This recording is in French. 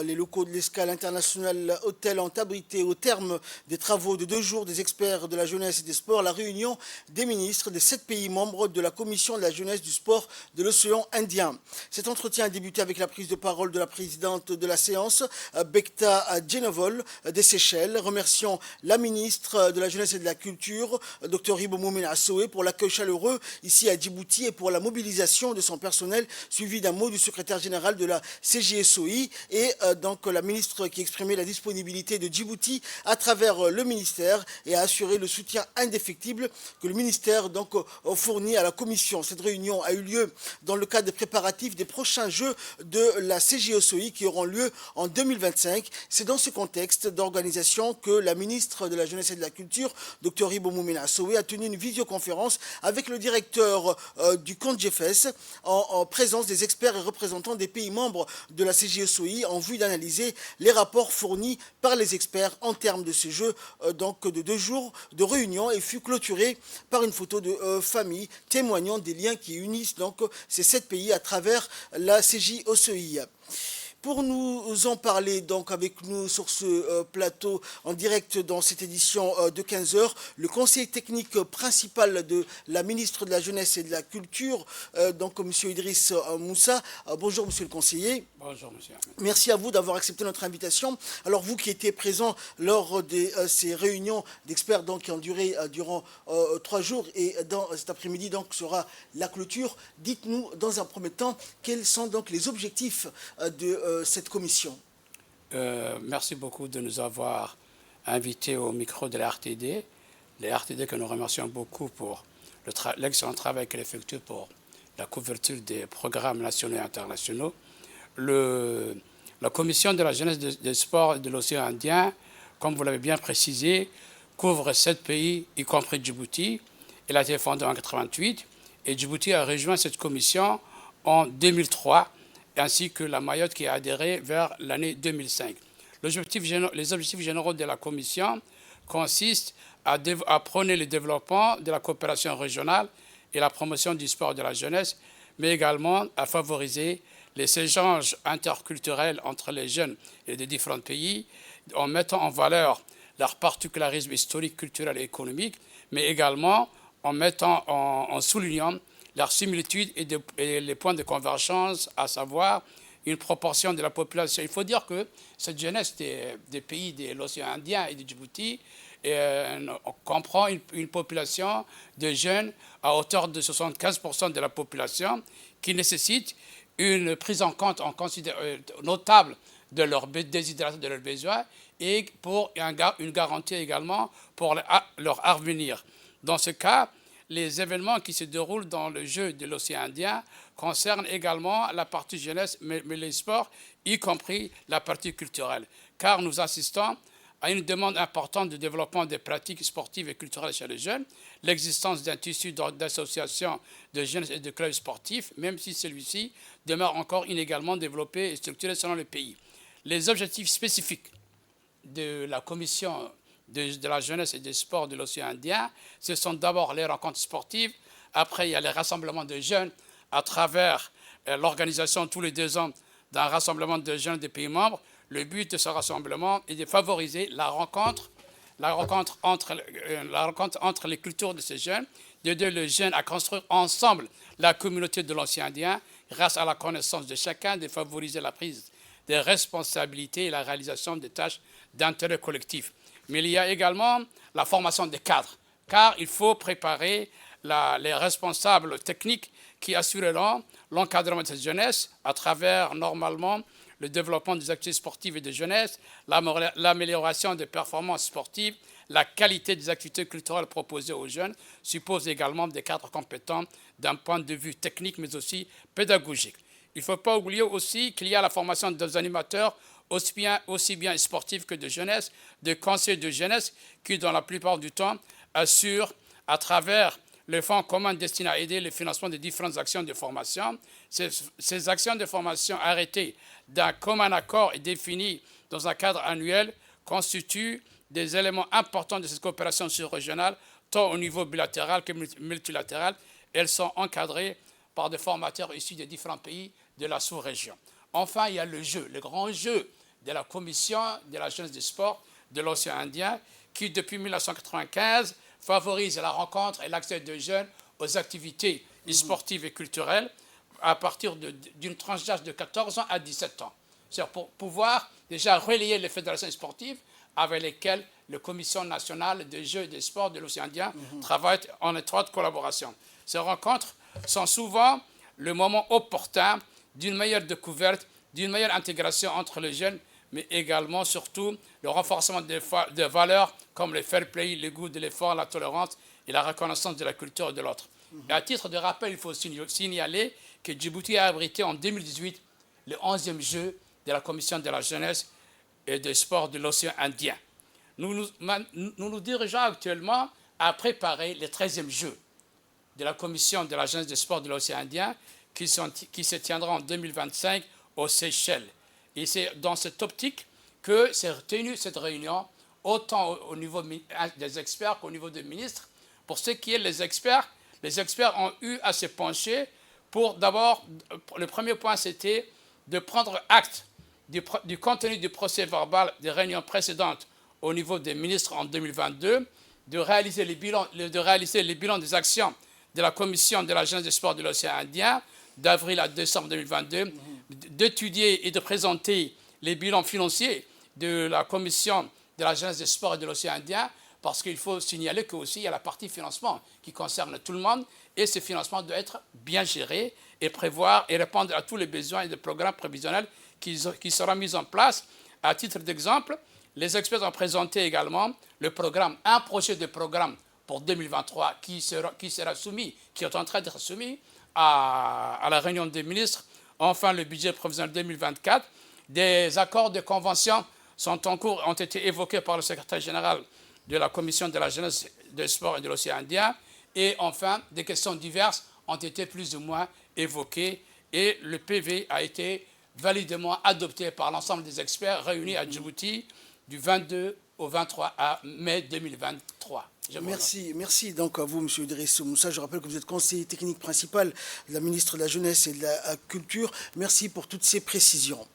Les locaux de l'Escale International Hôtel ont abrité au terme des travaux de 2 jours des experts de la jeunesse et des sports la réunion des ministres des 7 pays membres de la Commission de la jeunesse, du sport de l'océan Indien. Cet entretien a débuté avec la prise de parole de la présidente de la séance, Bekta Djenovol des Seychelles, remerciant la ministre de la jeunesse et de la culture, Dr Hibo Moumen Assoé, pour l'accueil chaleureux ici à Djibouti et pour la mobilisation de son personnel, suivi d'un mot du secrétaire général de la CJSOI et donc la ministre qui exprimait la disponibilité de Djibouti à travers le ministère et a assuré le soutien indéfectible que le ministère donc fournit à la commission. Cette réunion a eu lieu dans le cadre des préparatifs des prochains Jeux de la CJSOI qui auront lieu en 2025. C'est dans ce contexte d'organisation que la ministre de la Jeunesse et de la Culture, Dr Hibo Moumen Assoé, a tenu une visioconférence avec le directeur du CONJEFES en présence des experts et représentants des pays membres de la CJSOI en vue d'analyser les rapports fournis par les experts en termes de ces jeux donc de 2 jours de réunion et fut clôturé par une photo de famille témoignant des liens qui unissent donc ces 7 pays à travers la CJSOI. Pour nous en parler donc avec nous sur ce plateau en direct dans cette édition de 15 heures, le conseiller technique principal de la ministre de la Jeunesse et de la Culture, donc M. Idriss Moussa. Bonjour Monsieur le conseiller. Bonjour Monsieur. Merci à vous d'avoir accepté notre invitation. Alors vous qui étiez présent lors de ces réunions d'experts donc, qui ont duré durant 3 jours et dans cet après-midi donc sera la clôture, dites-nous dans un premier temps quels sont donc les objectifs de cette commission. Merci beaucoup de nous avoir invités au micro de la RTD. Les RTD que nous remercions beaucoup pour l'excellent travail qu'elle effectue pour la couverture des programmes nationaux et internationaux. La commission de la jeunesse des sports de l'océan Indien, comme vous l'avez bien précisé, couvre 7 pays, y compris Djibouti. Elle a été fondée en 1988 et Djibouti a rejoint cette commission en 2003, ainsi que la Mayotte qui a adhéré vers l'année 2005. Les objectifs généraux de la Commission consistent à prôner le développement de la coopération régionale et la promotion du sport de la jeunesse, mais également à favoriser les échanges interculturels entre les jeunes et des différents pays, en mettant en valeur leur particularisme historique, culturel et économique, mais également en soulignant leurs similitudes et les points de convergence, à savoir une proportion de la population. Il faut dire que cette jeunesse des pays de l'océan Indien et de Djibouti comprend une population de jeunes à hauteur de 75% de la population qui nécessite une prise en compte notable de leurs désidrats, de leurs besoins et pour une garantie également pour leur avenir. Dans ce cas, les événements qui se déroulent dans le jeu de l'océan Indien concernent également la partie jeunesse, mais les sports, y compris la partie culturelle. Car nous assistons à une demande importante de développement des pratiques sportives et culturelles chez les jeunes, l'existence d'un tissu d'associations de jeunes et de clubs sportifs, même si celui-ci demeure encore inégalement développé et structuré selon le pays. Les objectifs spécifiques de la Commission de la jeunesse et des sports de l'océan Indien, ce sont d'abord les rencontres sportives, après il y a les rassemblements de jeunes à travers l'organisation tous les 2 ans d'un rassemblement de jeunes des pays membres. Le but de ce rassemblement est de favoriser la rencontre entre les cultures de ces jeunes, d'aider les jeunes à construire ensemble la communauté de l'océan Indien grâce à la connaissance de chacun, de favoriser la prise des responsabilités et la réalisation des tâches d'intérêt collectif. Mais il y a également la formation des cadres, car il faut préparer les responsables techniques qui assureront l'encadrement de cette jeunesse à travers, normalement, le développement des activités sportives et de jeunesse, l'amélioration des performances sportives, la qualité des activités culturelles proposées aux jeunes suppose également des cadres compétents d'un point de vue technique, mais aussi pédagogique. Il ne faut pas oublier aussi qu'il y a la formation des animateurs, aussi bien sportifs que de jeunesse, de conseillers de jeunesse qui, dans la plupart du temps, assurent à travers le fonds commun destiné à aider le financement des différentes actions de formation. Ces actions de formation arrêtées d'un commun accord et définies dans un cadre annuel constituent des éléments importants de cette coopération sur-régionale, tant au niveau bilatéral que multilatéral. Elles sont encadrées par des formateurs issus des différents pays de la sous-région. Enfin, il y a le jeu, le grand jeu de la Commission de la jeunesse des sports de l'océan Indien qui, depuis 1995, favorise la rencontre et l'accès des jeunes aux activités sportives et culturelles à partir d'une tranche d'âge de 14 ans à 17 ans. C'est pour pouvoir déjà relayer les fédérations sportives avec lesquelles la Commission nationale des jeux et des sports de l'océan Indien travaille en étroite collaboration. Ces rencontres sont souvent le moment opportun d'une meilleure découverte, d'une meilleure intégration entre les jeunes, mais également, surtout, le renforcement des valeurs comme le fair play, le goût de l'effort, la tolérance et la reconnaissance de la culture de l'autre. Et à titre de rappel, il faut signaler que Djibouti a abrité en 2018 le 11e jeu de la Commission de la jeunesse et des sports de l'océan Indien. Nous nous dirigeons actuellement à préparer le 13e jeu de la Commission de la jeunesse des sports de l'océan Indien qui se tiendra en 2025 aux Seychelles. Et c'est dans cette optique que s'est tenue cette réunion, autant au niveau des experts qu'au niveau des ministres. Pour ce qui est des experts, les experts ont eu à se pencher pour d'abord, le premier point c'était de prendre acte du contenu du procès verbal des réunions précédentes au niveau des ministres en 2022, de réaliser les bilans des actions de la Commission de la jeunesse des sports de l'océan Indien d'avril à décembre 2022, d'étudier et de présenter les bilans financiers de la Commission de la jeunesse des sports et de l'océan Indien, parce qu'il faut signaler qu'aussi il y a la partie financement qui concerne tout le monde, et ce financement doit être bien géré et prévoir et répondre à tous les besoins et des programmes prévisionnels qui seront mis en place. À titre d'exemple, les experts ont présenté également un projet de programme pour 2023 qui sera soumis, qui est en train d'être soumis à la réunion des ministres. Enfin, le budget prévisionnel 2024. Des accords de convention sont en cours, ont été évoqués par le secrétaire général de la Commission de la jeunesse, des sports et de l'océan Indien. Et enfin, des questions diverses ont été plus ou moins évoquées et le PV a été validement adopté par l'ensemble des experts réunis à Djibouti du 22 au 23 mai 2023. Merci donc à vous, M. Idriss Moussa. Je rappelle que vous êtes conseiller technique principal de la ministre de la Jeunesse et de la Culture. Merci pour toutes ces précisions.